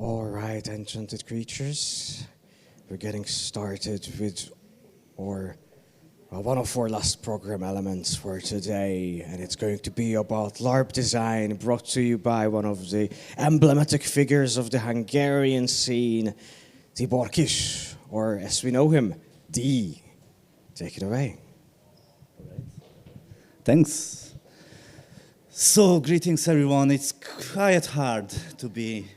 All right, enchanted creatures. We're getting started with our one of our last program elements for today, and it's going to be about LARP design, brought to you by one of the emblematic figures of the Hungarian scene, Tibor Kiss, or as we know him, D. Take it away. Thanks. So, greetings everyone. It's quite hard to be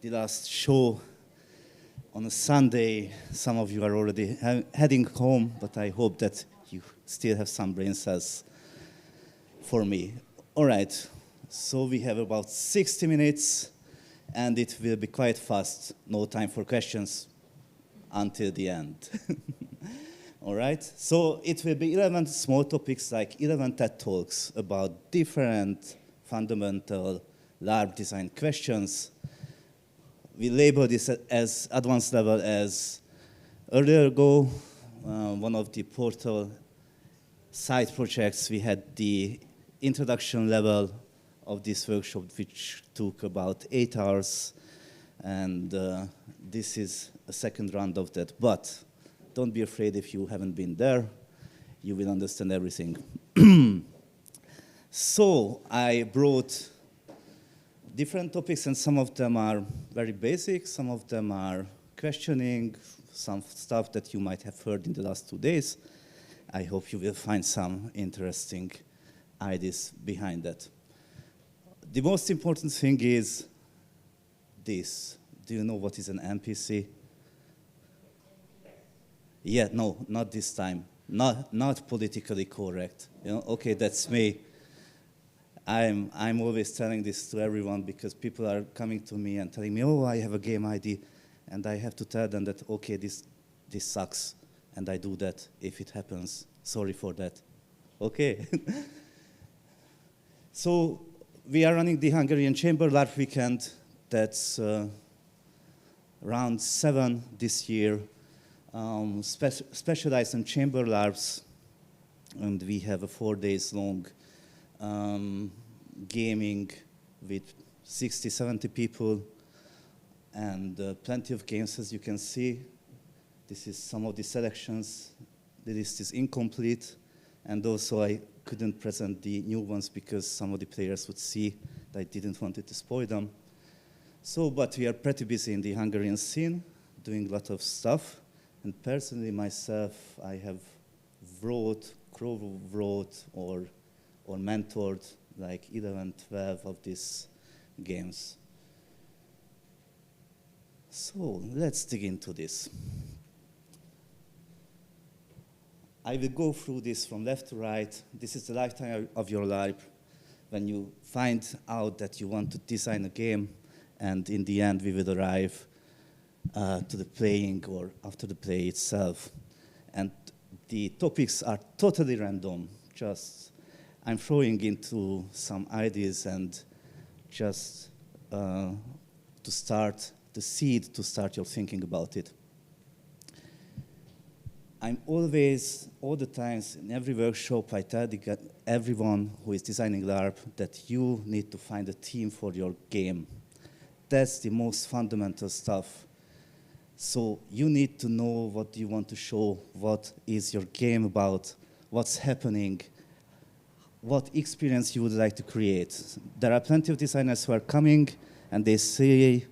the last show on a Sunday. Some of you are already heading home, but I hope that you still have some brain cells for me. All right, so we have about 60 minutes, and it will be quite fast. No time for questions until the end. All right, so it will be 11 small topics, like 11 TED Talks about different fundamental LARP design questions. We label this as advanced level as earlier ago, one of the portal side projects, we had the introduction level of this workshop, which took about 8 hours. And this is a second round of that. But don't be afraid if you haven't been there. You will understand everything. So I brought different topics, and some of them are very basic. Some of them are questioning some stuff that you might have heard in the last 2 days. I hope you will find some interesting ideas behind that. The most important thing is this. Do you know what is an NPC? Yeah, no, not this time. Not politically correct. You know, okay, that's me. I'm always telling this to everyone because people are coming to me and telling me, oh, I have a game ID, and I have to tell them that, okay, this sucks, and I do that if it happens. Sorry for that. Okay. So we are running the Hungarian Chamber LARP weekend. That's round 7 this year. Specialized in chamber LARPs, and we have a 4 days long gaming with 60, 70 people, and plenty of games, as you can see. This is some of the selections. The list is incomplete, and also I couldn't present the new ones because some of the players would see that I didn't want to spoil them. So, but we are pretty busy in the Hungarian scene, doing a lot of stuff. And personally, myself, I have wrote or mentored like 11, 12 of these games. So let's dig into this. I will go through this from left to right. This is the lifetime of your LARP when you find out that you want to design a game, and in the end, we will arrive to the playing or after the play itself. And the topics are totally random. Just I'm throwing into some ideas and just to start the seed to start your thinking about it. I'm always, all the times, in every workshop, I tell everyone who is designing LARP that you need to find a theme for your game. That's the most fundamental stuff. So you need to know what you want to show, what is your game about, what's happening, what experience you would like to create. There are plenty of designers who are coming and they say,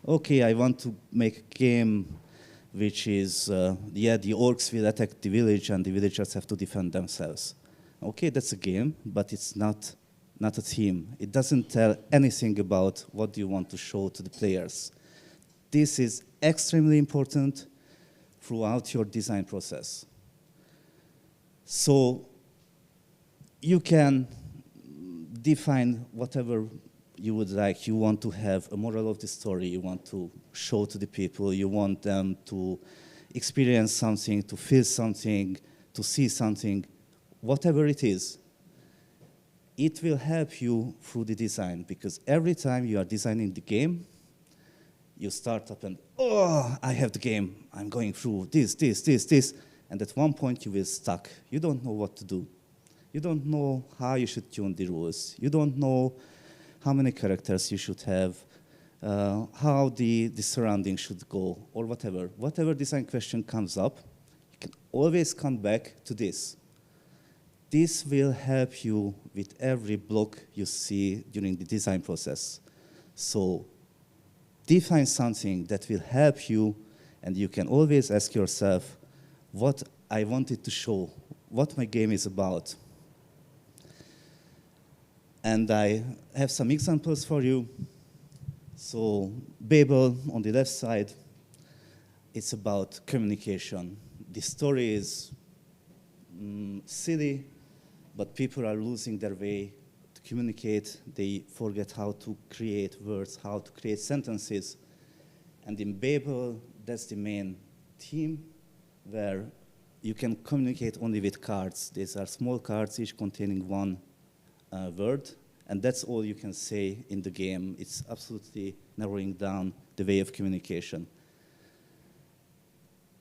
okay, I want to make a game which is, the orcs will attack the village and the villagers have to defend themselves. Okay, that's a game, but it's not a theme. It doesn't tell anything about what you want to show to the players. This is extremely important throughout your design process. So you can define whatever you would like. You want to have a moral of the story. You want to show to the people. You want them to experience something, to feel something, to see something, whatever it is. It will help you through the design, because every time you are designing the game, you start up and, oh, I have the game. I'm going through this. And at one point you will stuck. You don't know what to do. You don't know how you should tune the rules. You don't know how many characters you should have, how the surrounding should go, or whatever. Whatever design question comes up, you can always come back to this. This will help you with every block you see during the design process. So define something that will help you, and you can always ask yourself, what I wanted to show, what my game is about. And I have some examples for you. So Babel on the left side, it's about communication. The story is silly, but people are losing their way to communicate. They forget how to create words, how to create sentences. And in Babel, that's the main theme, where you can communicate only with cards. These are small cards, each containing one word, and that's all you can say in the game. It's absolutely narrowing down the way of communication.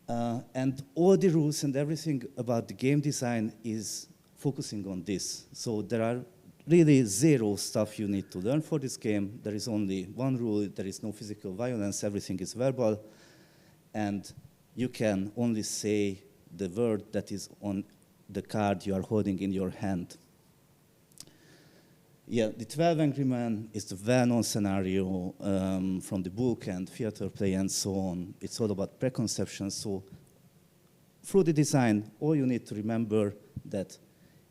And all the rules and everything about the game design is focusing on this. So there are really zero stuff you need to learn for this game. There is only one rule. There is no physical violence. Everything is verbal. And you can only say the word that is on the card you are holding in your hand. Yeah, the 12 Angry Men is the well-known scenario from the book and theater play and so on. It's all about preconceptions. So through the design, all you need to remember that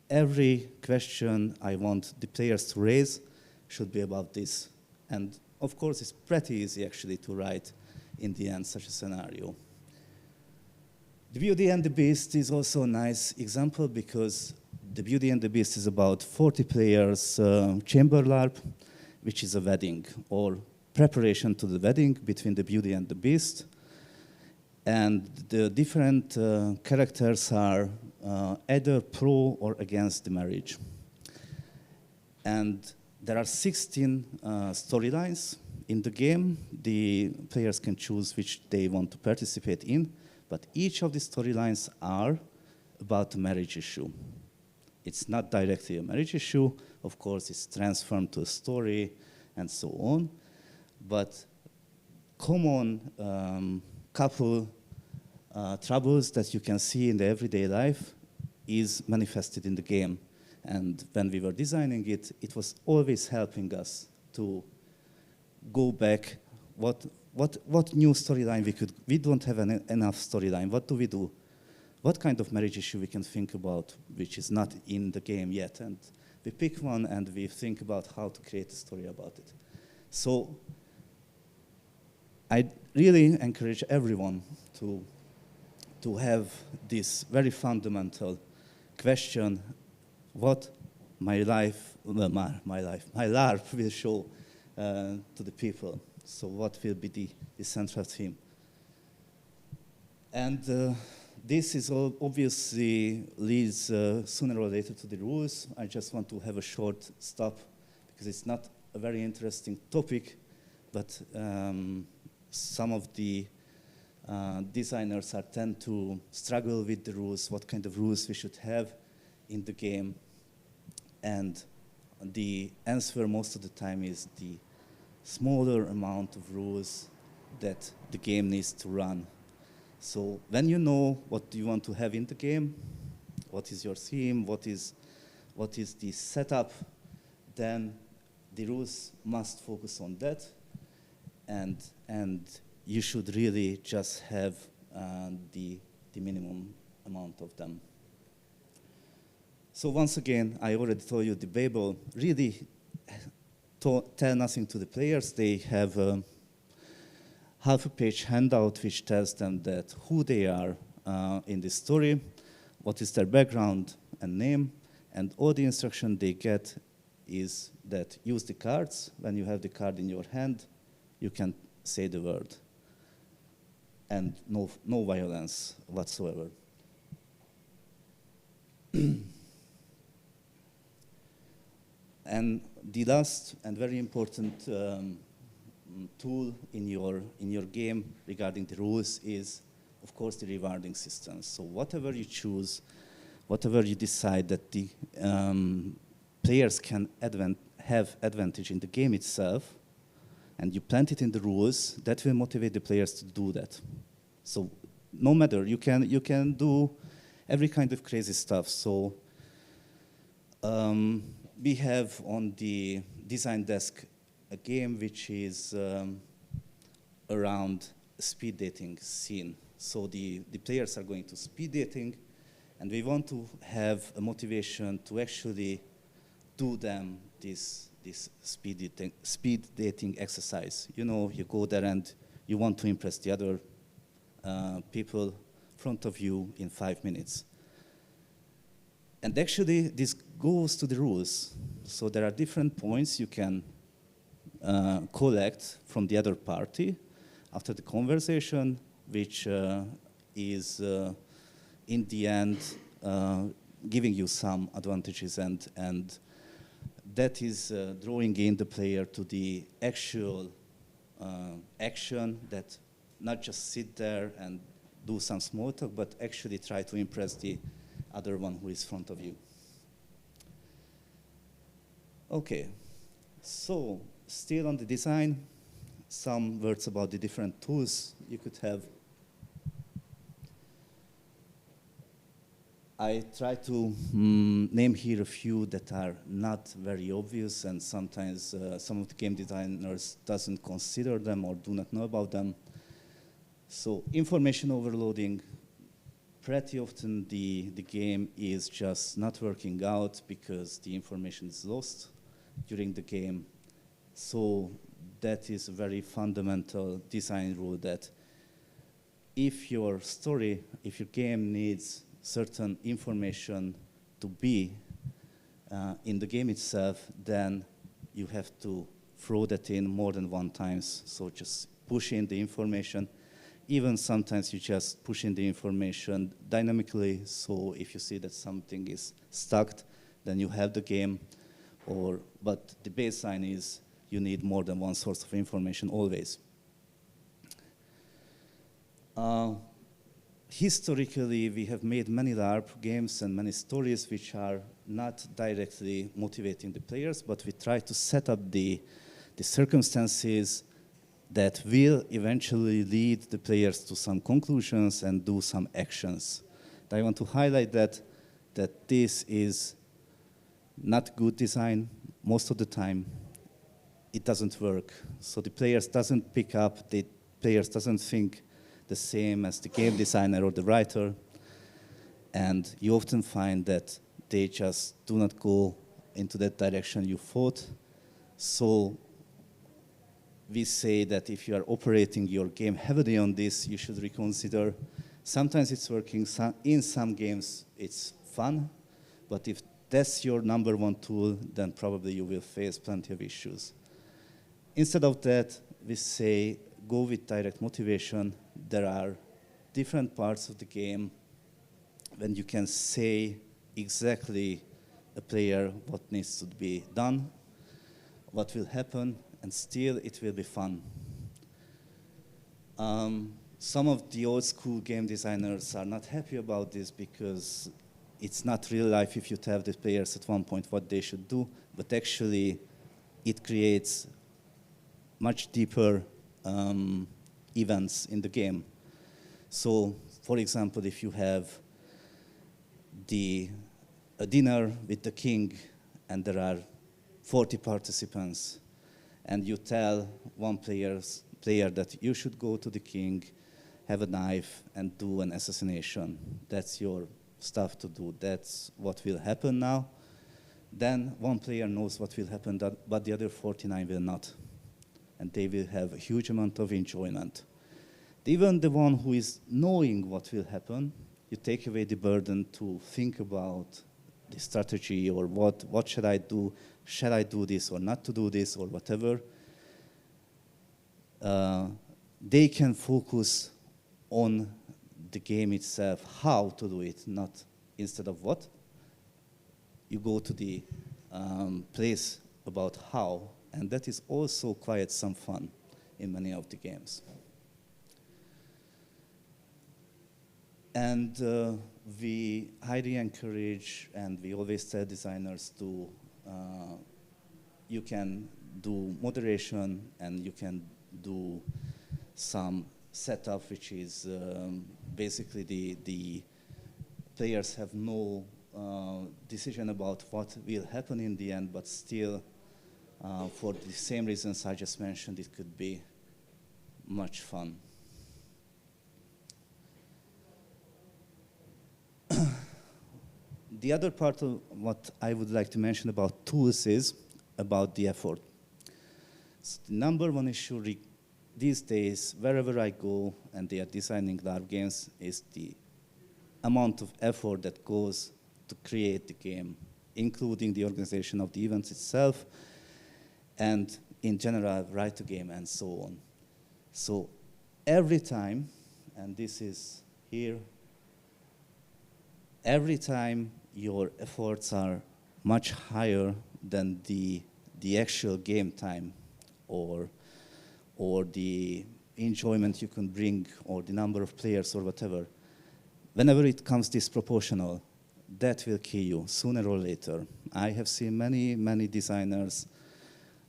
every question I want the players to raise should be about this. And of course, it's pretty easy actually to write in the end such a scenario. The Beauty and the Beast is also a nice example because the Beauty and the Beast is about 40 players chamber LARP, which is a wedding or preparation to the wedding between the Beauty and the Beast. And the different characters are either pro or against the marriage. And there are 16 storylines in the game. The players can choose which they want to participate in, but each of the storylines are about a marriage issue. It's not directly a marriage issue. Of course, it's transformed to a story and so on. But common couple troubles that you can see in the everyday life is manifested in the game. And when we were designing it, it was always helping us to go back. What new storyline we don't have enough storyline. What do we do? What kind of marriage issue we can think about, which is not in the game yet? And we pick one and we think about how to create a story about it. So I really encourage everyone to have this very fundamental question: what my LARP will show to the people. So what will be the central theme? And this is all obviously leads sooner or later to the rules. I just want to have a short stop because it's not a very interesting topic, but some of the designers tend to struggle with the rules, what kind of rules we should have in the game. And the answer most of the time is the smaller amount of rules that the game needs to run. So when you know what you want to have in the game, what is your theme, what is the setup, then the rules must focus on that, and you should really just have the minimum amount of them. So once again, I already told you the Babel really tell nothing to the players. They have half-a-page handout which tells them that who they are in the story, what is their background and name, and all the instruction they get is that use the cards. When you have the card in your hand, you can say the word, and no violence whatsoever. And the last and very important tool in your game regarding the rules is, of course, the rewarding system. So whatever you choose, whatever you decide that the players can have advantage in the game itself, and you plant it in the rules, that will motivate the players to do that. So no matter, you can do every kind of crazy stuff. So we have on the design desk a game which is around speed dating scene. So the players are going to speed dating, and we want to have a motivation to actually do them this speed dating exercise. You know, you go there and you want to impress the other people in front of you in 5 minutes. And actually, this goes to the rules. So there are different points you can collect from the other party after the conversation, which is in the end giving you some advantages, and that is drawing in the player to the actual action, that not just sit there and do some small talk, but actually try to impress the other one who is in front of you. Okay, so still on the design, some words about the different tools you could have. I try to name here a few that are not very obvious, and sometimes some of the game designers doesn't consider them or do not know about them. So information overloading, pretty often the game is just not working out because the information is lost during the game. So that is a very fundamental design rule, that if your story, if your game needs certain information to be in the game itself, then you have to throw that in more than one time. So just push in the information. Even sometimes you just push in the information dynamically, so if you see that something is stuck, then you have the game. But the baseline is you need more than one source of information always. Historically, we have made many LARP games and many stories which are not directly motivating the players, but we try to set up the circumstances that will eventually lead the players to some conclusions and do some actions. I want to highlight that this is not good design most of the time. It doesn't work. So the players doesn't pick up, the players doesn't think the same as the game designer or the writer, and you often find that they just do not go into that direction you thought. So we say that if you are operating your game heavily on this, you should reconsider. Sometimes it's working, in some games it's fun, but if that's your number one tool, then probably you will face plenty of issues. Instead of that, we say go with direct motivation. There are different parts of the game when you can say exactly a player what needs to be done, what will happen, and still it will be fun. Some of the old school game designers are not happy about this because it's not real life if you tell the players at one point what they should do, but actually it creates much deeper events in the game. So, for example, if you have a dinner with the king and there are 40 participants, and you tell one player that you should go to the king, have a knife, and do an assassination. That's your stuff to do. That's what will happen now. Then one player knows what will happen, but the other 49 will not. And they will have a huge amount of enjoyment. Even the one who is knowing what will happen, you take away the burden to think about the strategy or what should I do? Shall I do this or not to do this or whatever? They can focus on the game itself, how to do it, not instead of what. You go to the place about how, and that is also quite some fun in many of the games. And we highly encourage, and we always tell designers to, you can do moderation, and you can do some setup, which is basically the players have no decision about what will happen in the end, but still, for the same reasons I just mentioned, it could be much fun. The other part of what I would like to mention about tools is about the effort. So the number one issue these days, wherever I go and they are designing LARP games, is the amount of effort that goes to create the game, including the organization of the events itself, and in general, write the game and so on. So every time, and this is here, every time your efforts are much higher than the actual game time or the enjoyment you can bring or the number of players or whatever, whenever it comes disproportional, that will kill you sooner or later. I have seen many, many designers,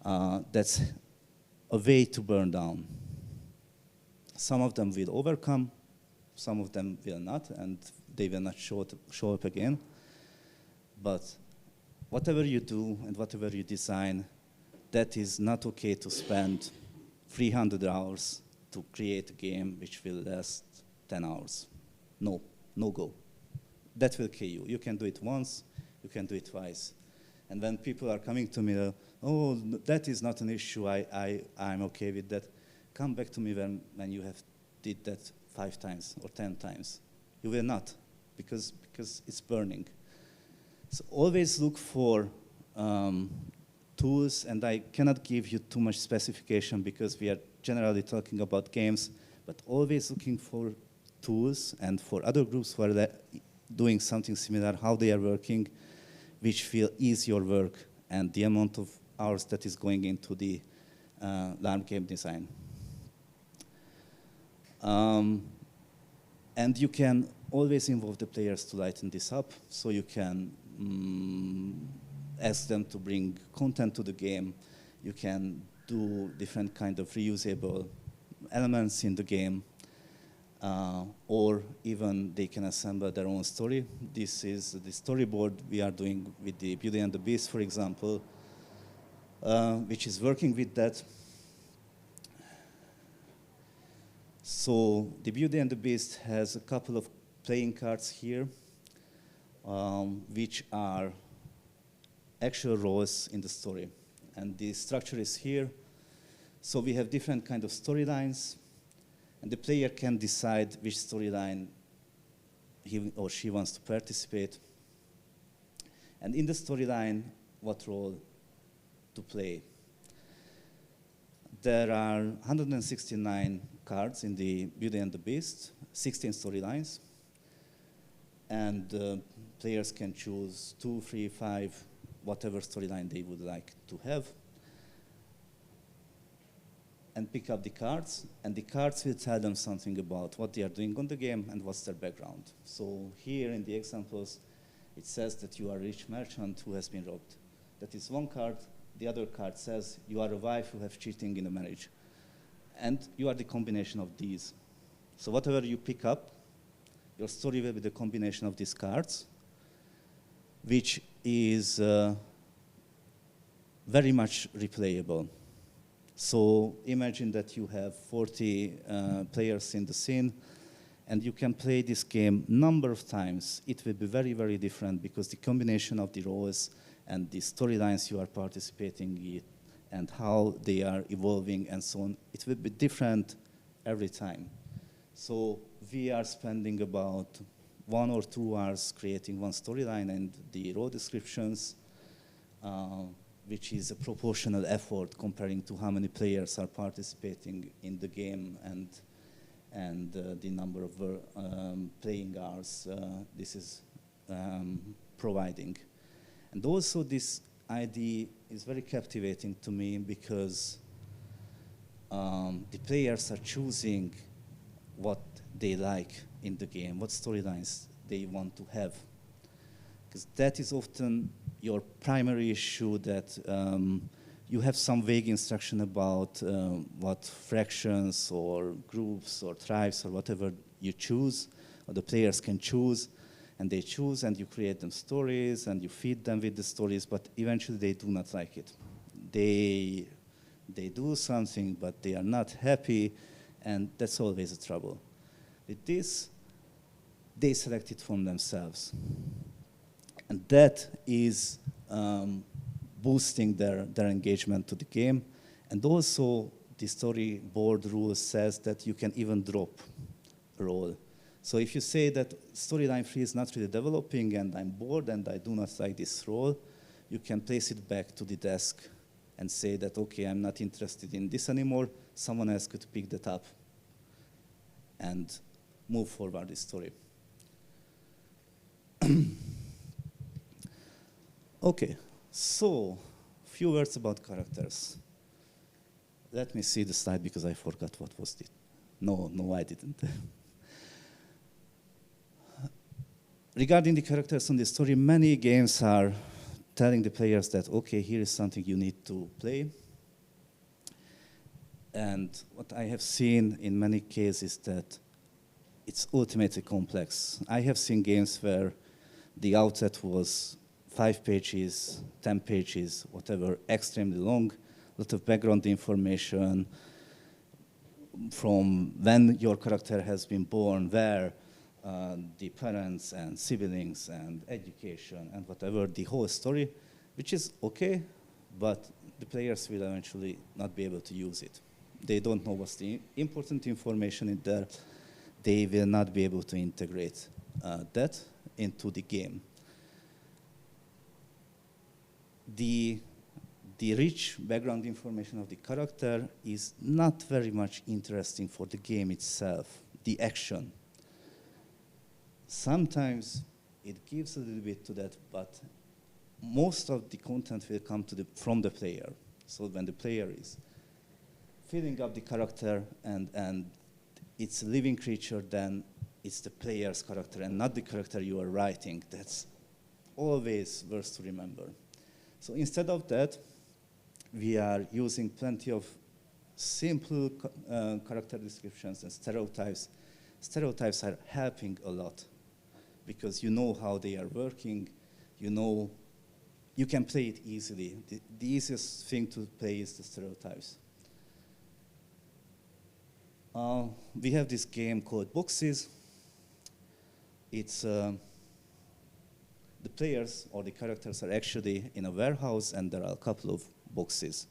that's a way to burn down. Some of them will overcome, some of them will not, and they will not show up again. But whatever you do and whatever you design, that is not okay to spend 300 hours to create a game which will last 10 hours. No go. That will kill you. You can do it once, you can do it twice. And when people are coming to me, oh, that is not an issue, I'm okay with that, come back to me when you have did that 5 times or 10 times. You will not, because it's burning. So always look for tools, and I cannot give you too much specification because we are generally talking about games, but always looking for tools and for other groups who are doing something similar, how they are working, which will ease your work and the amount of hours that is going into the LARP game design. And you can always involve the players to lighten this up, so you can ask them to bring content to the game. You can do different kind of reusable elements in the game, or even they can assemble their own story. This is the storyboard we are doing with the Beauty and the Beast, for example, which is working with that. So the Beauty and the Beast has a couple of playing cards here, which are actual roles in the story. And the structure is here. So we have different kind of storylines, and the player can decide which storyline he or she wants to participate. And in the storyline, what role to play. There are 169 cards in the Beauty and the Beast, 16 storylines. And players can choose 2, 3, 5, whatever storyline they would like to have, and pick up the cards, and the cards will tell them something about what they are doing on the game and what's their background. So here in the examples, it says that you are a rich merchant who has been robbed. That is one card. The other card says you are a wife who has cheating in a marriage. And you are the combination of these. So whatever you pick up, your story will be the combination of these cards, which is very much replayable. So imagine that you have 40 players in the scene, and you can play this game number of times. It will be very, very different because the combination of the roles and the storylines you are participating in and how they are evolving and so on, it will be different every time. So we are spending about 1 or 2 hours creating one storyline and the role descriptions, which is a proportional effort comparing to how many players are participating in the game and the number of playing hours this is providing. And also this idea is very captivating to me because the players are choosing what they like in the game, what storylines they want to have. Because that is often your primary issue, that you have some vague instruction about what fractions or groups or tribes or whatever you choose, or the players can choose, and they choose, and you create them stories, and you feed them with the stories, but eventually they do not like it. They do something, but they are not happy, and that's always a trouble. With this, they select it from themselves. And that is boosting their engagement to the game. And also, the storyboard rule says that you can even drop a role. So if you say that storyline 3 is not really developing and I'm bored and I do not like this role, you can place it back to the desk and say that, okay, I'm not interested in this anymore. Someone else could pick that up and move forward the story. Okay, so few words about characters. Let me see the slide because I forgot what was it. No, I didn't. Regarding the characters in the story, many games are telling the players that, okay, here is something you need to play. And what I have seen in many cases is that it's ultimately complex. I have seen games where the outset was 5 pages, 10 pages, whatever, extremely long, a lot of background information from when your character has been born, where, the parents and siblings and education and whatever, the whole story, which is okay, but the players will eventually not be able to use it. They don't know what's the important information in there. They will not be able to integrate that into the game. The rich background information of the character is not very much interesting for the game itself, the action. Sometimes it gives a little bit to that, but most of the content will come from the player. So when the player is filling up the character and it's a living creature, then it's the player's character and not the character you are writing. That's always worth to remember. So instead of that, we are using plenty of simple character descriptions and stereotypes. Stereotypes are helping a lot because you know how they are working, you know, you can play it easily. The easiest thing to play is the stereotypes. We have this game called Boxes. It's the players or the characters are actually in a warehouse and there are a couple of boxes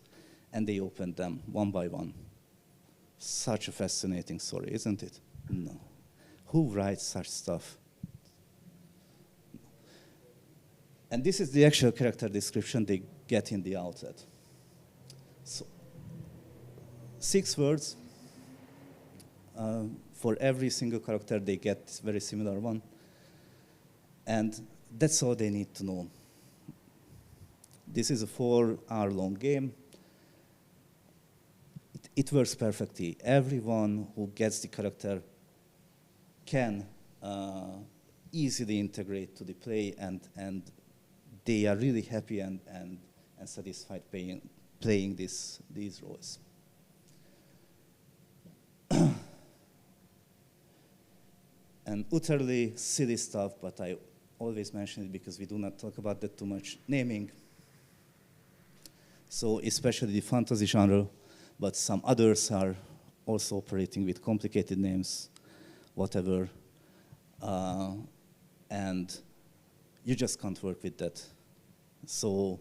and they open them one by one. Such a fascinating story, isn't it? No. Who writes such stuff? And this is the actual character description they get in the outlet. So, 6 words. For every single character, they get very similar one. And that's all they need to know. This is a 4-hour-long game. It works perfectly. Everyone who gets the character can easily integrate to the play, and they are really happy and satisfied playing these roles. And utterly silly stuff, but I always mention it because we do not talk about that too much. Naming. So especially the fantasy genre, but some others are also operating with complicated names, whatever. And you just can't work with that. So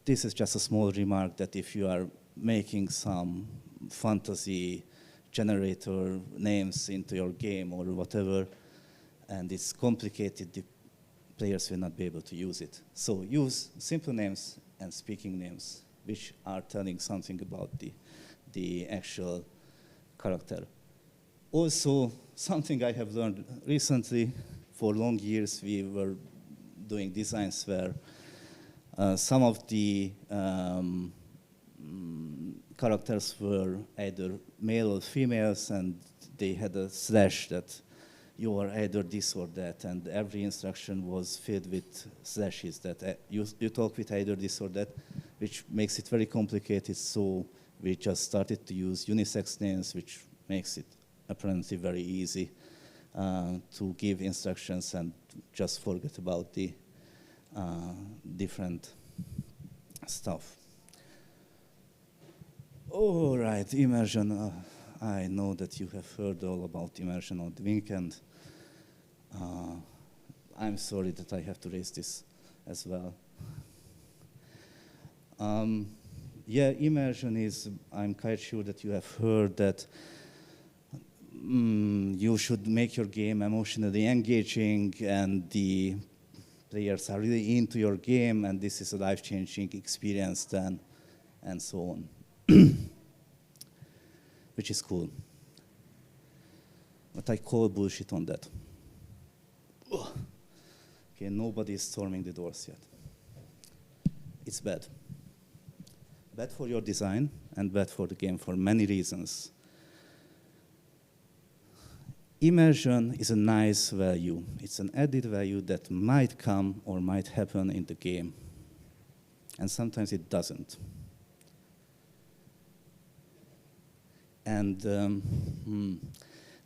this is just a small remark that if you are making some fantasy generator names into your game or whatever, and it's complicated, the players will not be able to use it. So use simple names and speaking names, which are telling something about the actual character. Also, something I have learned recently, for long years we were doing designs where some of the characters were either male or females, and they had a slash that you are either this or that, and every instruction was filled with slashes that you talk with either this or that, which makes it very complicated. So we just started to use unisex names, which makes it apparently very easy to give instructions and just forget about the different stuff. All right, immersion. I know that you have heard all about immersion on the weekend. I'm sorry that I have to raise this as well. Yeah, immersion is, I'm quite sure that you have heard that you should make your game emotionally engaging and the players are really into your game and this is a life-changing experience then, and so on. Which is cool. But I call bullshit on that. Ugh. Okay, nobody is storming the doors yet. It's bad. Bad for your design and bad for the game for many reasons. Immersion is a nice value. It's an added value that might come or might happen in the game. And sometimes it doesn't. And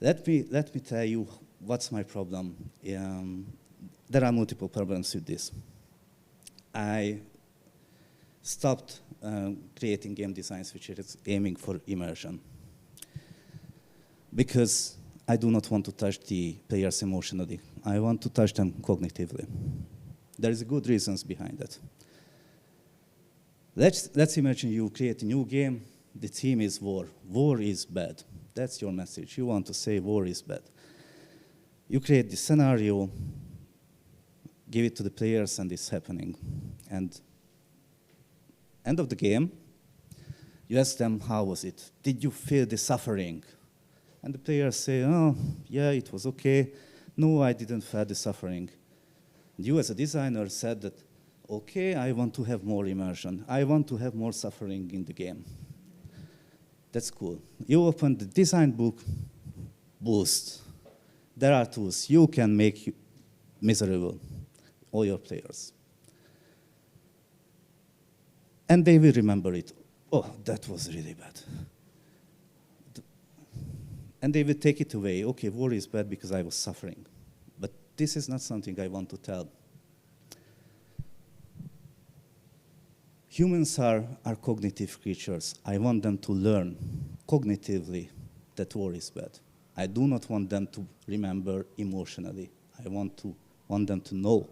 let me tell you what's my problem. There are multiple problems with this. I stopped creating game designs which is aiming for immersion because I do not want to touch the players emotionally. I want to touch them cognitively. There is good reasons behind that. Let's imagine you create a new game. The theme is war. War is bad. That's your message. You want to say war is bad. You create the scenario, give it to the players, and it's happening. And end of the game, you ask them, how was it? Did you feel the suffering? And the players say, oh, yeah, it was okay. No, I didn't feel the suffering. And you as a designer said that, okay, I want to have more immersion. I want to have more suffering in the game. That's cool. You open the design book, boost. There are tools. You can make you miserable, all your players. And they will remember it. Oh, that was really bad. And they will take it away. Okay, war is bad because I was suffering. But this is not something I want to tell. Humans are cognitive creatures. I want them to learn cognitively that war is bad. I do not want them to remember emotionally. I want them to know.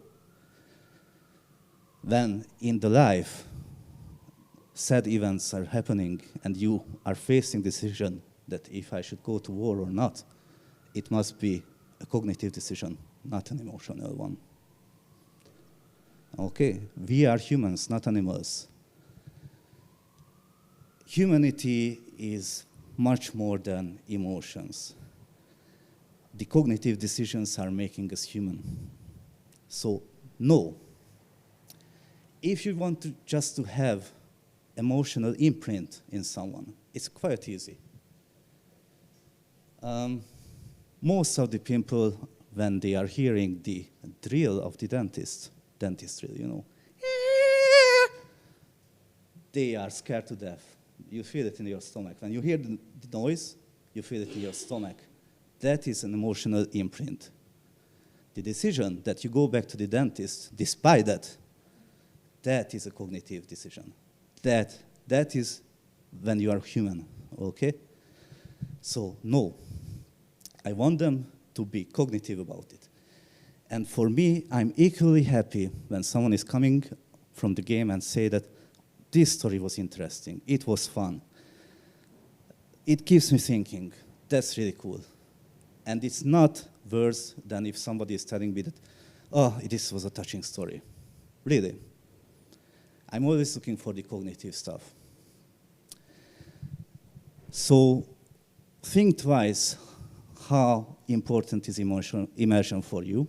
When in the life, sad events are happening and you are facing decision that if I should go to war or not, it must be a cognitive decision, not an emotional one. Okay, we are humans, not animals. Humanity is much more than emotions. The cognitive decisions are making us human. So, no. If you want to just to have emotional imprint in someone, it's quite easy. Most of the people, when they are hearing the drill of the dentist drill, you know, they are scared to death. You feel it in your stomach. When you hear the noise, you feel it in your stomach. That is an emotional imprint. The decision that you go back to the dentist, despite that is a cognitive decision. That is when you are human, okay? So, no. I want them to be cognitive about it. And for me, I'm equally happy when someone is coming from the game and say that this story was interesting, it was fun. It keeps me thinking, that's really cool. And it's not worse than if somebody is telling me that, oh, this was a touching story. Really. I'm always looking for the cognitive stuff. So think twice how important is immersion for you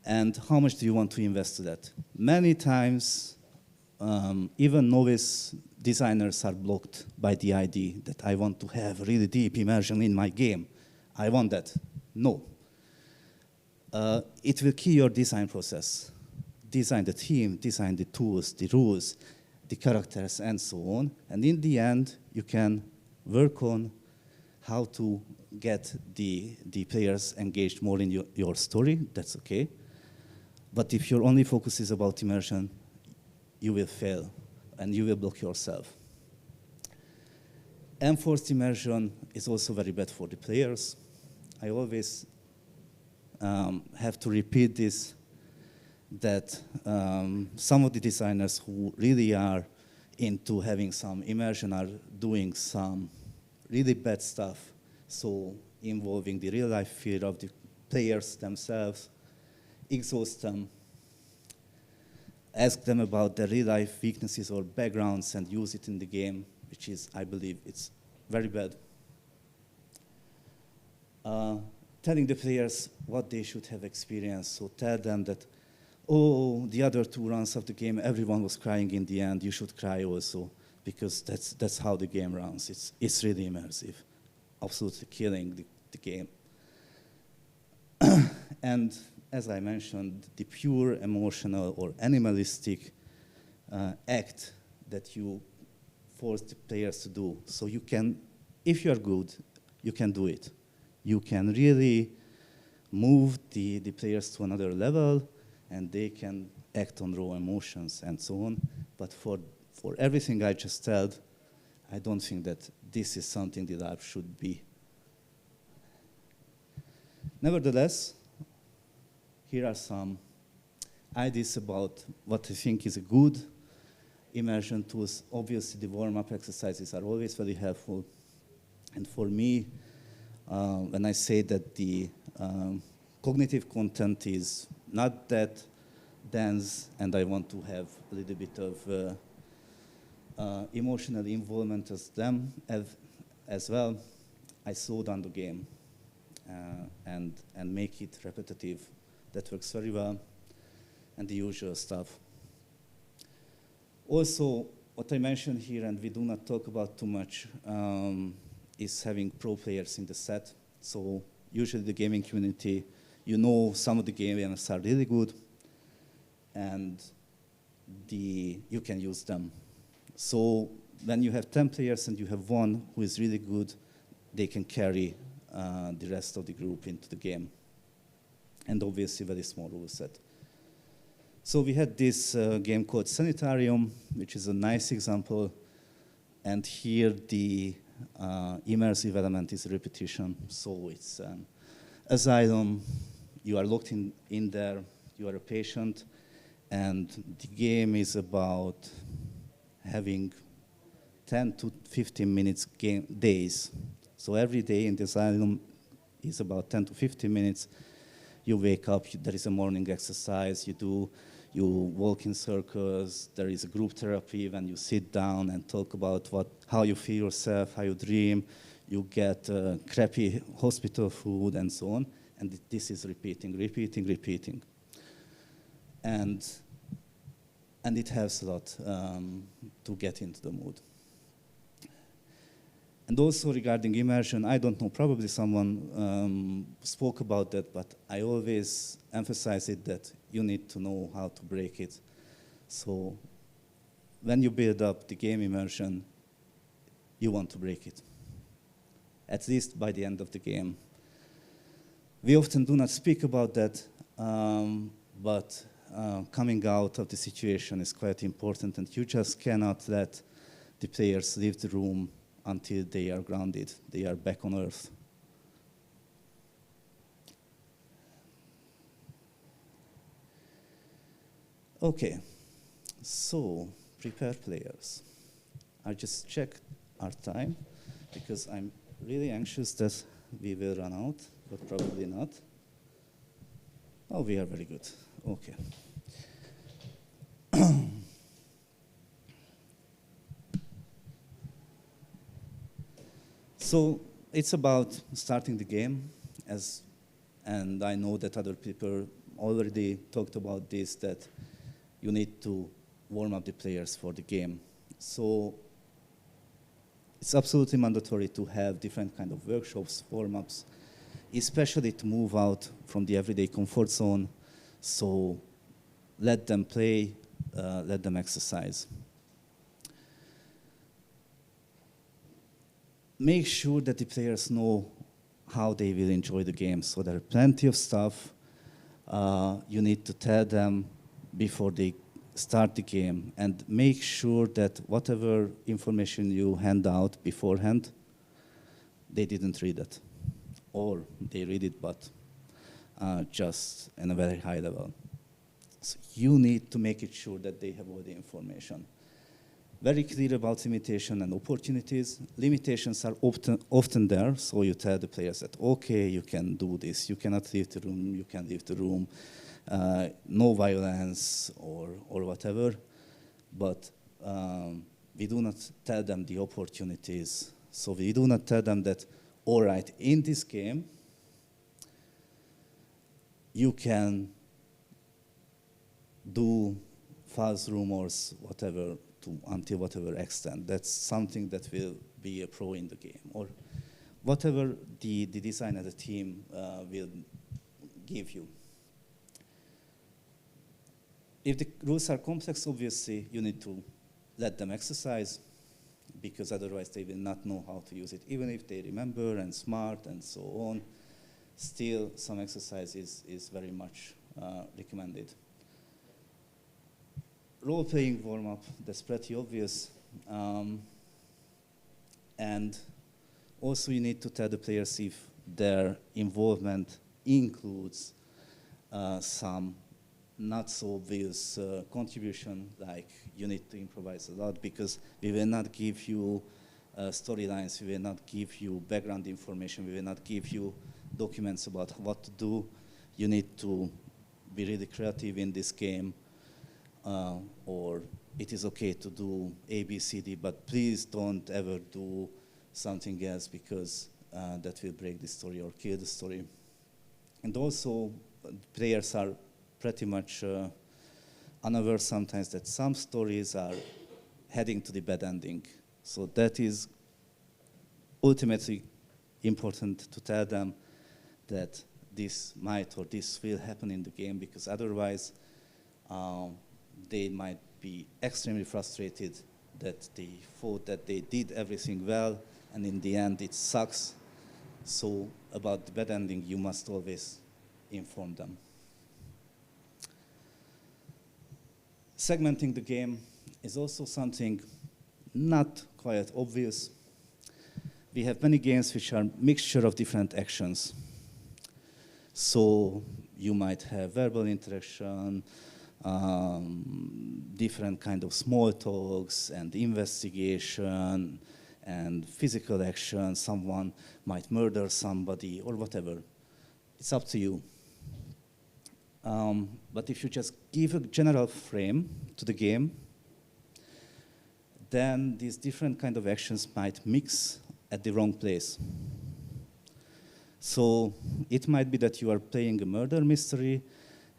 and how much do you want to invest to that. Many times, even novice designers are blocked by the idea that I want to have really deep immersion in my game. I want that. No. It will key your design process. Design the team, design the tools, the rules, the characters, and so on. And in the end, you can work on how to get the players engaged more in your story. That's okay. But if your only focus is about immersion, you will fail, and you will block yourself. Enforced immersion is also very bad for the players. I always have to repeat this, that some of the designers who really are into having some immersion are doing some really bad stuff, so involving the real-life fear of the players themselves, exhaust them, ask them about their real-life weaknesses or backgrounds and use it in the game, which is, I believe, it's very bad. Telling the players what they should have experienced, so tell them that, oh, the other 2 runs of the game, everyone was crying in the end, you should cry also, because that's how the game runs. It's really immersive, absolutely killing the game. And as I mentioned, the pure emotional or animalistic act that you force the players to do. So you can, if you're good, you can do it. You can really move the players to another level, and they can act on raw emotions and so on. But for everything I just said, I don't think that this is something the LARP should be. Nevertheless, here are some ideas about what I think is a good immersion tools. Obviously, the warm-up exercises are always very helpful. And for me, when I say that the cognitive content is not that dense, and I want to have a little bit of emotional involvement as well, I slow down the game and make it repetitive. That works very well, and the usual stuff. Also, what I mentioned here, and we do not talk about too much, is having pro players in the set. So usually the gaming community, you know some of the gamers are really good, and you can use them. So when you have 10 players and you have 1 who is really good, they can carry the rest of the group into the game. And obviously very small rule set. So we had this game called Sanitarium, which is a nice example. And here the immersive element is repetition. So it's an asylum. You are locked in there. You are a patient. And the game is about having 10 to 15 minutes days. So every day in the asylum is about 10 to 15 minutes. You wake up, there is a morning exercise, you walk in circles, there is a group therapy when you sit down and talk about how you feel yourself, how you dream, you get crappy hospital food and so on, and this is repeating. And it helps a lot to get into the mood. And also regarding immersion, I don't know, probably someone spoke about that, but I always emphasize it that you need to know how to break it. So when you build up the game immersion, you want to break it, at least by the end of the game. We often do not speak about that, but coming out of the situation is quite important, and you just cannot let the players leave the room until they are grounded, they are back on Earth. Okay, so prepare players. I just checked our time because I'm really anxious that we will run out, but probably not. Oh, we are very good. Okay. So it's about starting the game, and I know that other people already talked about this, that you need to warm up the players for the game. So it's absolutely mandatory to have different kind of workshops, warm-ups, especially to move out from the everyday comfort zone. So let them play, let them exercise. Make sure that the players know how they will enjoy the game. So there are plenty of stuff you need to tell them before they start the game, and make sure that whatever information you hand out beforehand, they didn't read it. Or they read it, but just in a very high level. So you need to make it sure that they have all the information. Very clear about limitation and opportunities. Limitations are often there, so you tell the players that, okay, you can do this, you cannot leave the room, you can leave the room, no violence or whatever, but we do not tell them the opportunities. So we do not tell them that, all right, in this game, you can do false rumors, whatever, until whatever extent. That's something that will be a pro in the game, or whatever the designer, the team will give you. If the rules are complex, obviously, you need to let them exercise, because otherwise they will not know how to use it. Even if they remember and smart and so on, still some exercise is very much recommended. Role-playing warm-up, that's pretty obvious. And also you need to tell the players if their involvement includes some not so obvious contribution, like you need to improvise a lot, because we will not give you storylines, we will not give you background information, we will not give you documents about what to do. You need to be really creative in this game, or it is okay to do A, B, C, D, but please don't ever do something else, because that will break the story or kill the story. And also, players are pretty much unaware sometimes that some stories are heading to the bad ending. So that is ultimately important to tell them that this might or this will happen in the game, because otherwise they might be extremely frustrated that they thought that they did everything well, and in the end it sucks. So about the bad ending, you must always inform them. Segmenting the game is also something not quite obvious. We have many games which are a mixture of different actions. So you might have verbal interaction, different kind of small talks and investigation and physical action. Someone might murder somebody or whatever. It's up to you. But if you just give a general frame to the game, then these different kind of actions might mix at the wrong place. So it might be that you are playing a murder mystery,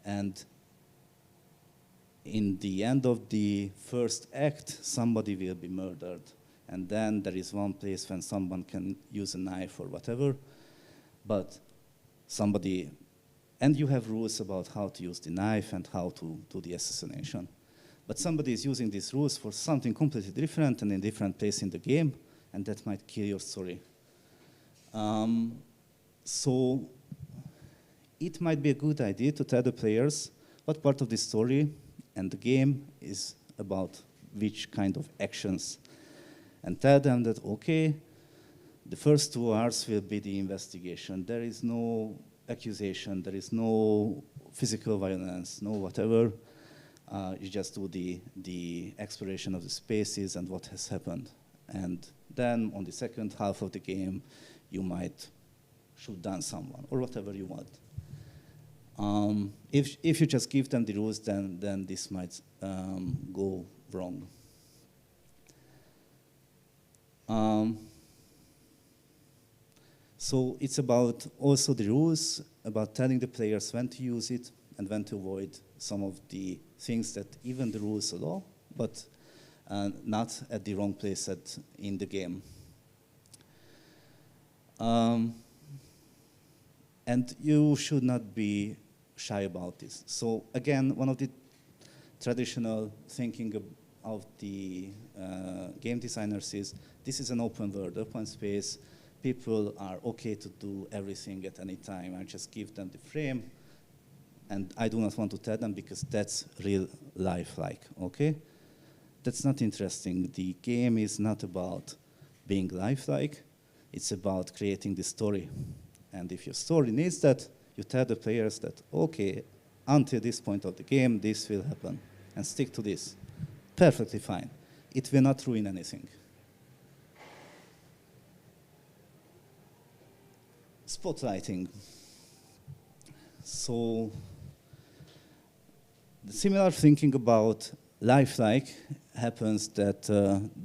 and in the end of the first act, somebody will be murdered. And then there is one place when someone can use a knife or whatever, but somebody, and you have rules about how to use the knife and how to do the assassination. But somebody is using these rules for something completely different and in a different place in the game, and that might kill your story. So it might be a good idea to tell the players what part of the story and the game is about which kind of actions, and tell them that, okay, the first 2 hours will be the investigation. There is no accusation, there is no physical violence, no whatever. You just do the exploration of the spaces and what has happened. And then on the second half of the game, you might shoot down someone or whatever you want. If you just give them the rules, then this might go wrong. So it's about also the rules, about telling the players when to use it and when to avoid some of the things that even the rules allow, but not at the wrong place in the game. And you should not be shy about this. So again, one of the traditional thinking of the game designers is this is an open world, open space. People are okay to do everything at any time. I just give them the frame, and I do not want to tell them because that's real life-like, okay? That's not interesting. The game is not about being lifelike. It's about creating the story. And if your story needs that, you tell the players that, okay, until this point of the game, this will happen, and stick to this. Perfectly fine. It will not ruin anything. Spotlighting. So, the similar thinking about lifelike happens that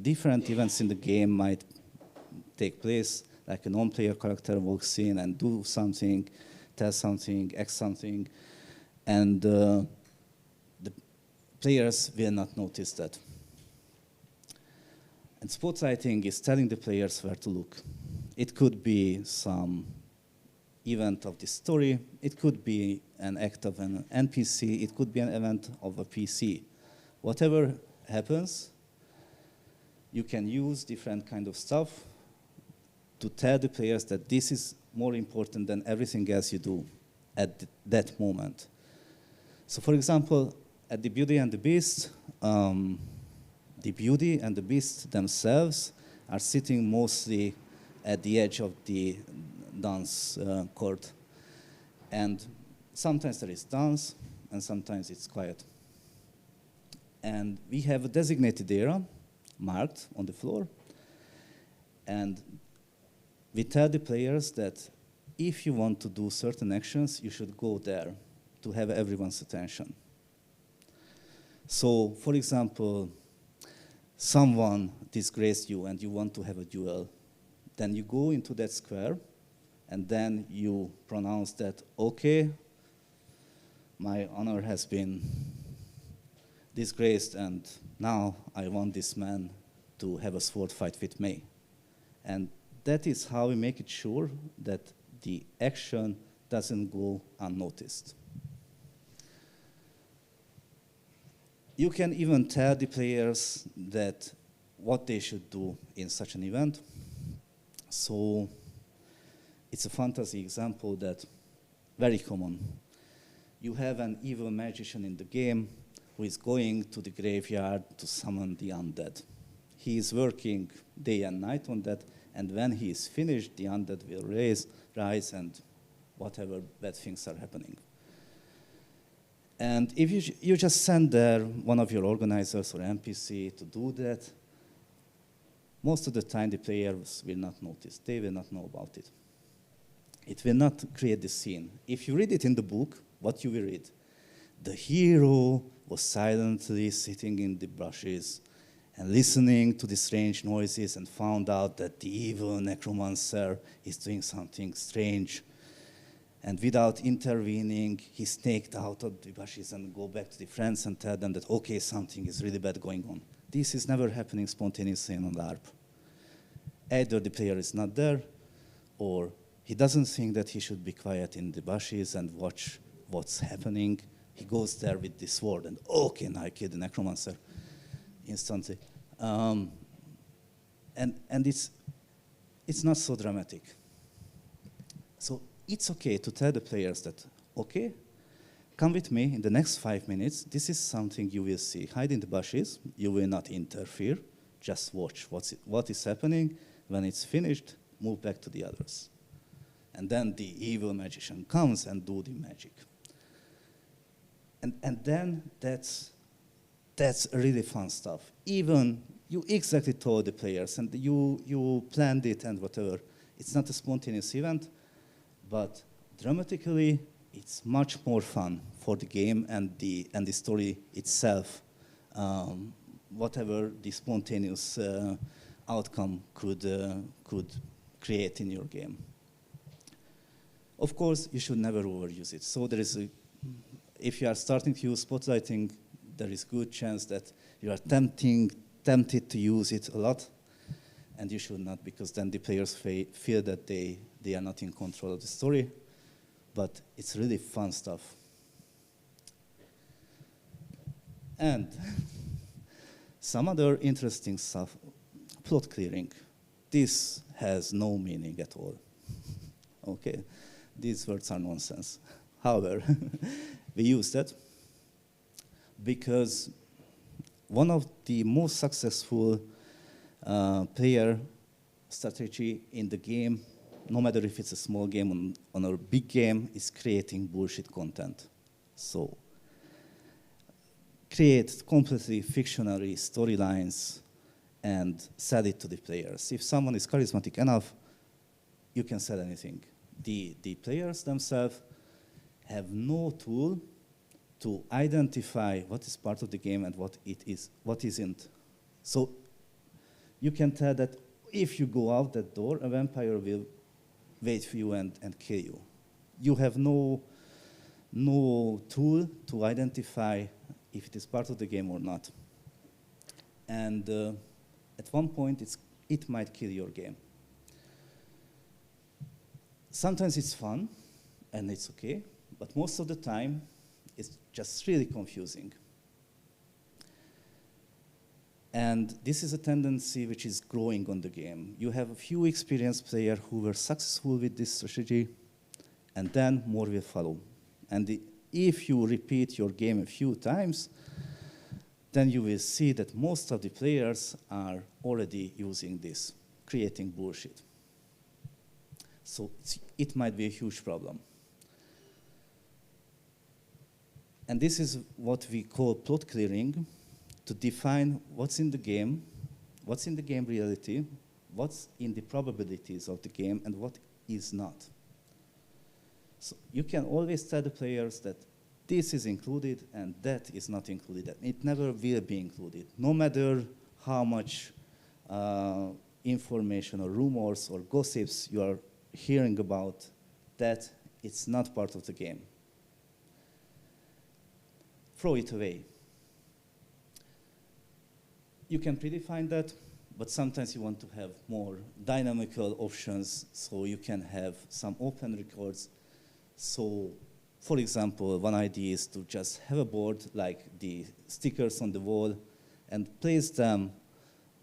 different events in the game might take place, like a non-player character walks in and do something, tell something, act something, and the players will not notice that. And spotlighting is telling the players where to look. It could be some event of the story, it could be an act of an NPC, it could be an event of a PC. Whatever happens, you can use different kind of stuff to tell the players that this is more important than everything else you do at that moment. So for example, at the Beauty and the Beast themselves are sitting mostly at the edge of the dance court. And sometimes there is dance, and sometimes it's quiet. And we have a designated area marked on the floor. And we tell the players that if you want to do certain actions, you should go there to have everyone's attention. So, for example, someone disgraced you and you want to have a duel. Then you go into that square, and then you pronounce that, okay, my honor has been disgraced, and now I want this man to have a sword fight with me. And that is how we make it sure that the action doesn't go unnoticed. You can even tell the players that what they should do in such an event. So it's a fantasy example that very common. You have an evil magician in the game who is going to the graveyard to summon the undead. He is working day and night on that, and when he is finished, the undead will rise and whatever bad things are happening. And if you just send there one of your organizers or NPC to do that, most of the time the players will not notice. They will not know about it. It will not create the scene. If you read it in the book, what you will read? The hero was silently sitting in the bushes and listening to the strange noises and found out that the evil necromancer is doing something strange. And without intervening, he snaked out of the bushes and go back to the friends and tell them that, okay, something is really bad going on. This is never happening spontaneously on LARP. Either the player is not there, or he doesn't think that he should be quiet in the bushes and watch what's happening. He goes there with the sword and, okay, now I killed the necromancer instantly. And it's not so dramatic. So it's okay to tell the players that, okay, come with me in the next 5 minutes. This is something you will see. Hide in the bushes. You will not interfere. Just watch what is happening. When it's finished, move back to the others. And then the evil magician comes and do the magic. And then that's really fun stuff. Even you exactly told the players and you planned it and whatever. It's not a spontaneous event, but dramatically, it's much more fun for the game and the story itself. Whatever the spontaneous outcome could create in your game. Of course, you should never overuse it. So there is if you are starting to use spotlighting, there is good chance that you are tempted to use it a lot, and you should not, because then the players feel that they are not in control of the story. but it's really fun stuff. And some other interesting stuff, plot clearing. This has no meaning at all. Okay, these words are nonsense. However, we use that because one of the most successful player strategy in the game, no matter if it's a small game or a big game, is creating bullshit content. So create completely fictionary storylines and sell it to the players. If someone is charismatic enough, you can sell anything. The players themselves have no tool to identify what is part of the game and what it is, what isn't. So you can tell that if you go out that door, a vampire will wait for you and kill you. You have no tool to identify if it is part of the game or not. And at one point, it might kill your game. Sometimes it's fun, and it's okay, but most of the time, it's just really confusing. And this is a tendency which is growing on the game. You have a few experienced players who were successful with this strategy, and then more will follow. And if you repeat your game a few times, then you will see that most of the players are already using this, creating bullshit. So it might be a huge problem. And this is what we call plot clearing, to define what's in the game reality, what's in the probabilities of the game, and what is not. So you can always tell the players that this is included and that is not included. And it never will be included, no matter how much information or rumors or gossips you are hearing about, that it's not part of the game. Throw it away. You can predefine that, but sometimes you want to have more dynamical options, so you can have some open records. So, for example, one idea is to just have a board like the stickers on the wall and place them,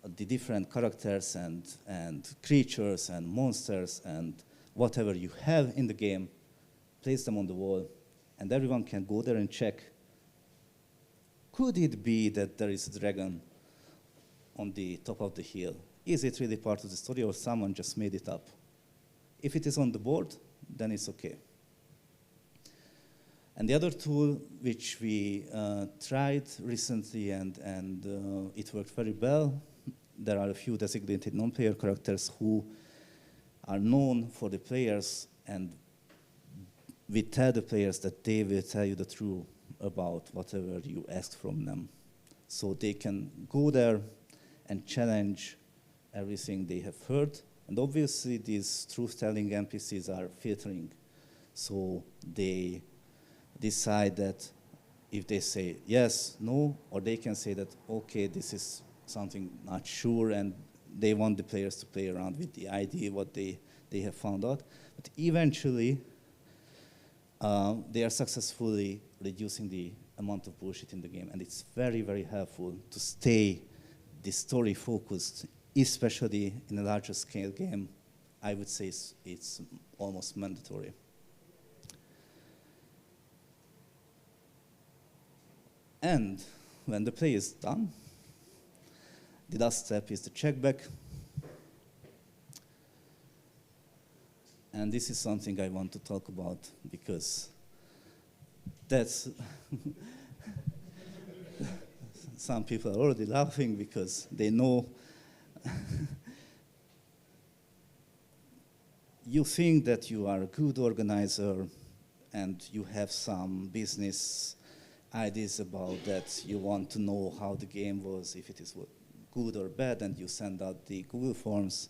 the different characters and creatures and monsters and whatever you have in the game, place them on the wall, and everyone can go there and check, could it be that there is a dragon on the top of the hill? Is it really part of the story, or someone just made it up? If it is on the board, then it's okay. And the other tool which we tried recently and it worked very well, there are a few designated non-player characters who are known for the players, and we tell the players that they will tell you the truth about whatever you ask from them. So they can go there and challenge everything they have heard. And obviously these truth-telling NPCs are filtering. So they decide that if they say yes, no, or they can say that, okay, this is something not sure, and they want the players to play around with the idea, what they have found out. But eventually, they are successfully reducing the amount of bullshit in the game. And it's very, very helpful to stay the story focused, especially in a larger scale game. I would say it's almost mandatory. And when the play is done, the last step is the check back. And this is something I want to talk about because that's some people are already laughing because they know you think that you are a good organizer and you have some business ideas about that. You want to know how the game was, if it is good or bad, and you send out the Google Forms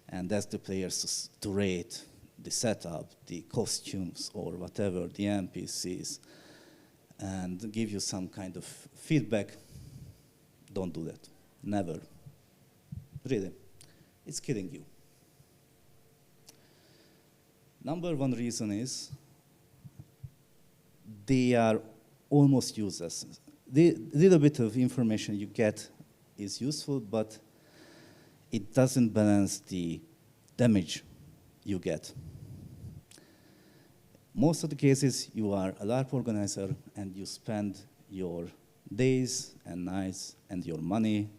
and ask the players to rate the setup, the costumes, or whatever, the NPCs, and give you some kind of feedback. Don't do that. Never. Really. It's killing you. Number one reason is they are almost useless. The little bit of information you get is useful, but it doesn't balance the damage you get. Most of the cases, you are a LARP organizer and you spend your days and nights and your money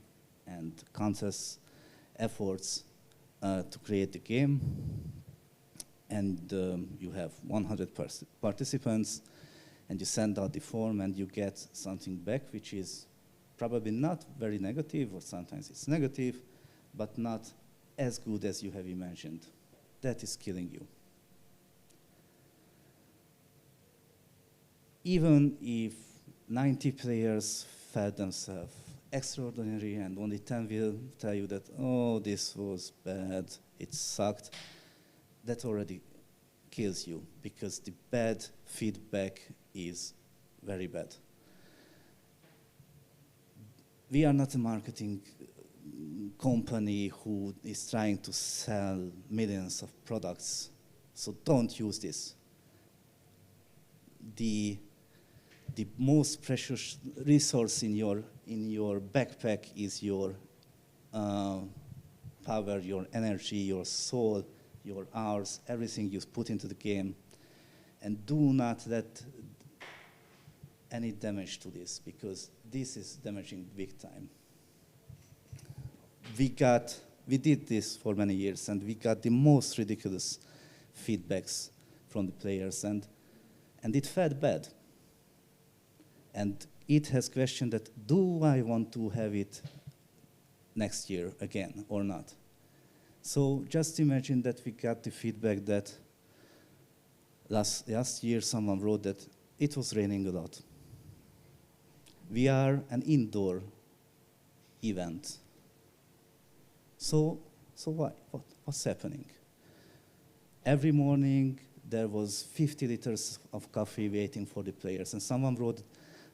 and countless efforts to create the game. And you have 100 participants, and you send out the form and you get something back which is probably not very negative, or sometimes it's negative, but not as good as you have imagined. That is killing you. Even if 90 players felt themselves extraordinary and only 10 will tell you that, oh, this was bad, it sucked, that already kills you, because the bad feedback is very bad. We are not a marketing company who is trying to sell millions of products, so don't use this. The most precious resource in your backpack is your power, your energy, your soul, your hours, everything you put into the game, and do not let any damage to this, because this is damaging big time. We did this for many years, and we got the most ridiculous feedbacks from the players, and it felt bad. And it has questioned that, do I want to have it next year again or not? So just imagine that we got the feedback that last year someone wrote that it was raining a lot. We are an indoor event. So why? What's happening? Every morning there was 50 liters of coffee waiting for the players, and someone wrote,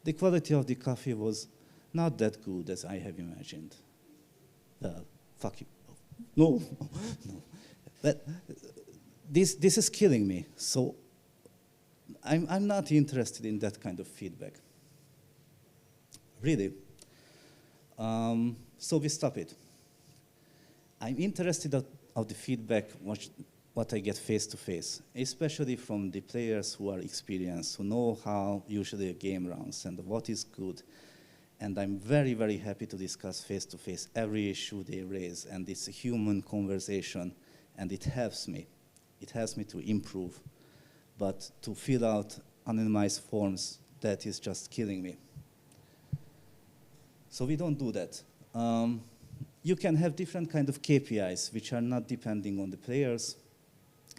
the quality of the coffee was not that good as I have imagined. Well, fuck you. No. But this is killing me. So I'm not interested in that kind of feedback. Really. So we stop it. I'm interested of the feedback what I get face to face, especially from the players who are experienced, who know how usually a game runs and what is good. And I'm very, very happy to discuss face to face every issue they raise, and it's a human conversation, and it helps me. It helps me to improve. But to fill out anonymized forms, that is just killing me. So we don't do that. You can have different kind of KPIs which are not depending on the players.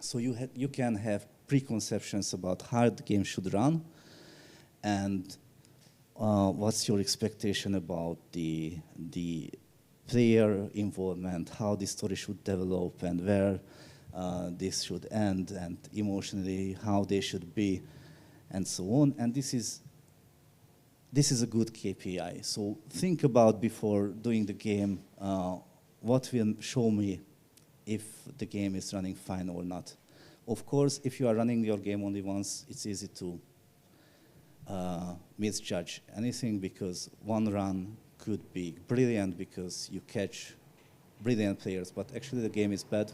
So you can have preconceptions about how the game should run, and what's your expectation about the player involvement, how the story should develop, and where this should end, and emotionally how they should be, and so on. And this is a good KPI. So think about, before doing the game, what will show me if the game is running fine or not. Of course, if you are running your game only once, it's easy to misjudge anything, because one run could be brilliant because you catch brilliant players, but actually the game is bad.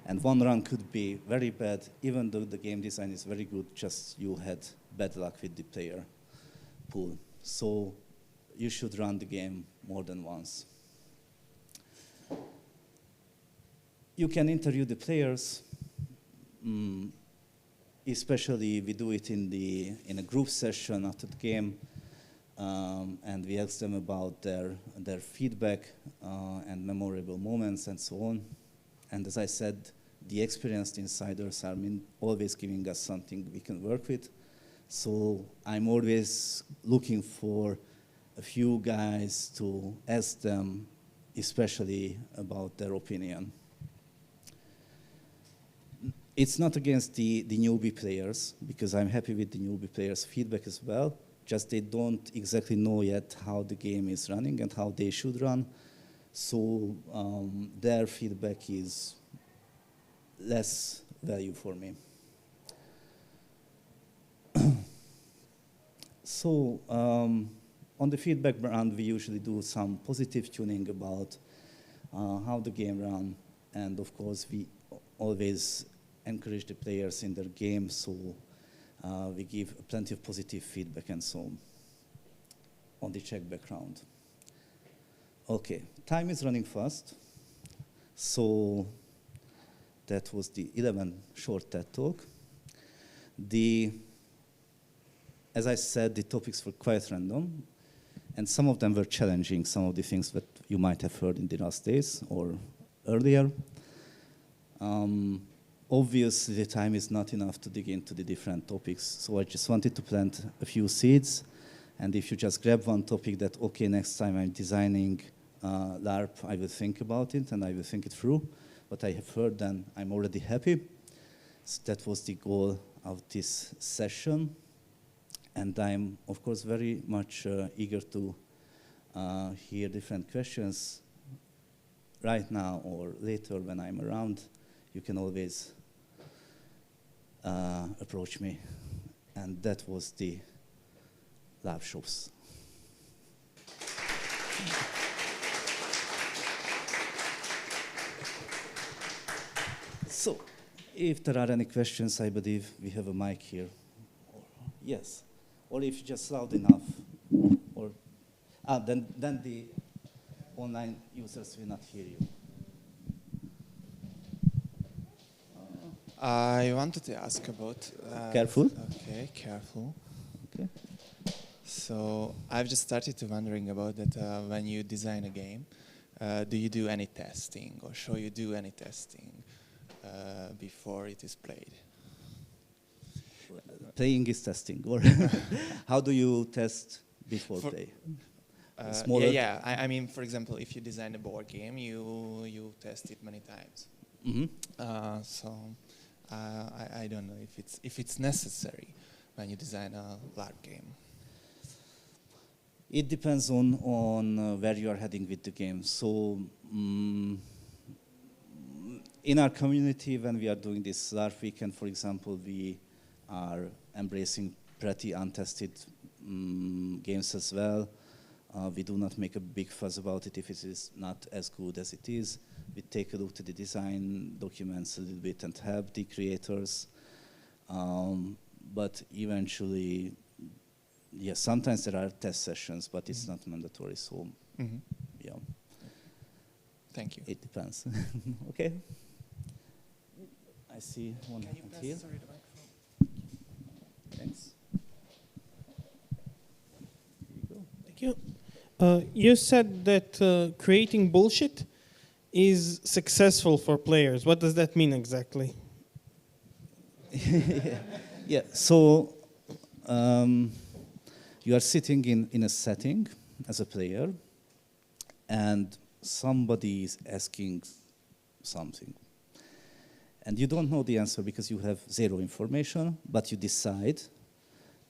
And one run could be very bad, even though the game design is very good, just you had bad luck with the player pool. So you should run the game more than once. You can interview the players, especially we do it in a group session after the game, and we ask them about their feedback and memorable moments and so on. And as I said, the experienced insiders are always giving us something we can work with. So I'm always looking for a few guys to ask them, especially about their opinion. It's not against the newbie players, because I'm happy with the newbie players' feedback as well, just they don't exactly know yet how the game is running and how they should run. So their feedback is less value for me. So on the feedback round, we usually do some positive tuning about how the game ran, and of course we always encourage the players in their game, so we give plenty of positive feedback and so on the check background. Okay, time is running fast, so that was the 11 short TED Talk. As I said, the topics were quite random, and some of them were challenging, some of the things that you might have heard in the last days or earlier. Obviously, the time is not enough to dig into the different topics, so I just wanted to plant a few seeds, and if you just grab one topic that, okay, next time I'm designing LARP, I will think about it, and I will think it through. What I have heard, then I'm already happy. So that was the goal of this session. And I'm, of course, very much eager to hear different questions right now or later when I'm around. You can always approach me. And that was the LARPshops. So, if there are any questions, I believe we have a mic here. Yes. Or if just loud enough, or then the online users will not hear you. I wanted to ask about... Careful. Okay, careful. Okay. So I've just started to wondering about that when you design a game, do you do any testing, or shall you do any testing before it is played? Playing is testing, or how do you test before play? I mean, for example, if you design a board game, you test it many times. Mm-hmm. So I don't know if it's necessary when you design a LARP game. It depends on where you are heading with the game. So in our community, when we are doing this LARP weekend, for example, we are embracing pretty untested games as well. We do not make a big fuss about it if it is not as good as it is. We take a look at the design documents a little bit and help the creators. But eventually, yes, sometimes there are test sessions, but it's not mandatory. So, yeah. Thank you. It depends. Okay. I see one hand here. Sorry, the microphone. Thanks. Here you go. Thank you. You said that creating bullshit is successful for players. What does that mean exactly? Yeah, so you are sitting in a setting as a player, and somebody is asking something. And you don't know the answer because you have zero information, but you decide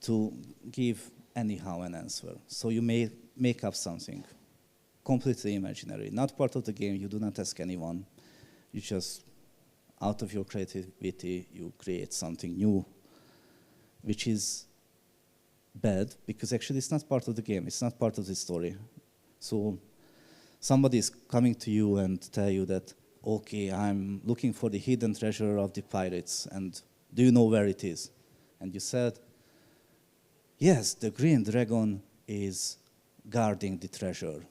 to give anyhow an answer. So you may make up something completely imaginary, not part of the game. You do not ask anyone. You just, out of your creativity, you create something new, which is bad because actually it's not part of the game. It's not part of the story. So somebody is coming to you and tell you that, okay, I'm looking for the hidden treasure of the pirates, and do you know where it is? And you said, yes, the green dragon is guarding the treasure,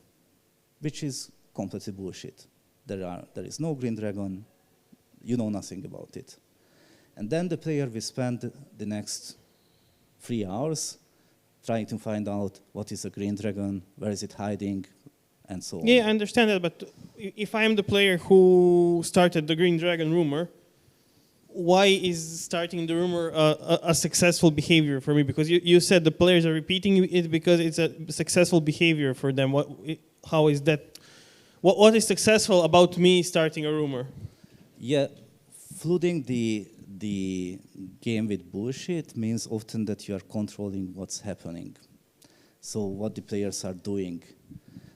which is completely bullshit. There is no green dragon, you know nothing about it. And then the player will spend the next 3 hours trying to find out what is a green dragon, where is it hiding, and so on. Yeah, I understand that, but if I'm the player who started the Green Dragon rumor, why is starting the rumor a successful behavior for me? Because you said the players are repeating it because it's a successful behavior for them. How is that? What is successful about me starting a rumor? Yeah, flooding the game with bullshit means often that you are controlling what's happening. So what the players are doing.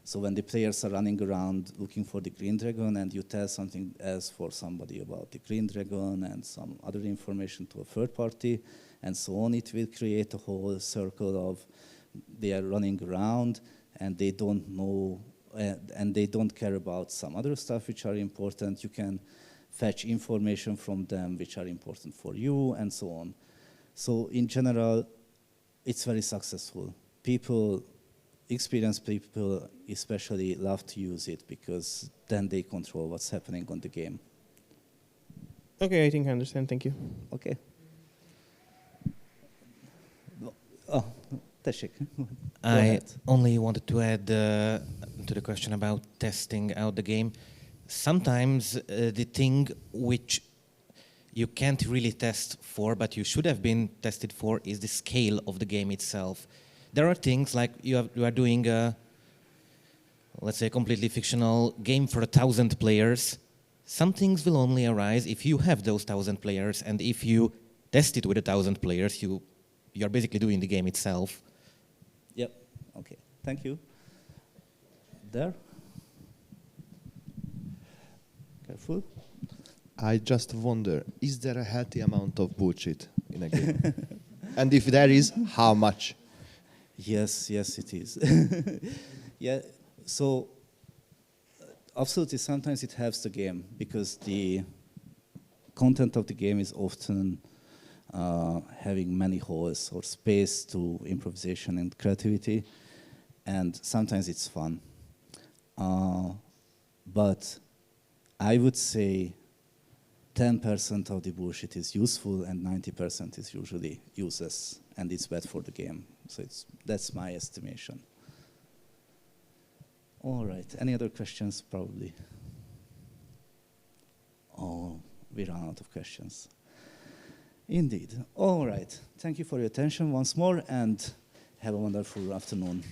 So when the players are running around looking for the green dragon and you tell something else for somebody about the green dragon and some other information to a third party and so on, it will create a whole circle of they are running around and they don't know and they don't care about some other stuff which are important. You can fetch information from them which are important for you and so on. So in general, it's very successful. Experienced people especially love to use it because then they control what's happening on the game. Okay, I think I understand. Thank you. Okay. Oh, tessék. I only wanted to add to the question about testing out the game. Sometimes the thing which you can't really test for, but you should have been tested for, is the scale of the game itself. There are things like you are doing a, let's say, a completely fictional game for 1,000 players. Some things will only arise if you have those 1,000 players, and if you test it with 1,000 players, you are basically doing the game itself. Yep. Okay. Thank you. There. Careful. I just wonder, is there a healthy amount of bullshit in a game? And if there is, how much? Yes, it is. Yeah, so absolutely, sometimes it helps the game because the content of the game is often having many holes or space to improvisation and creativity, and sometimes it's fun. But I would say 10% of the bullshit is useful and 90% is usually useless, and it's bad for the game. So that's my estimation. All right, any other questions, probably? Oh, we ran out of questions. Indeed. All right, thank you for your attention once more, and have a wonderful afternoon.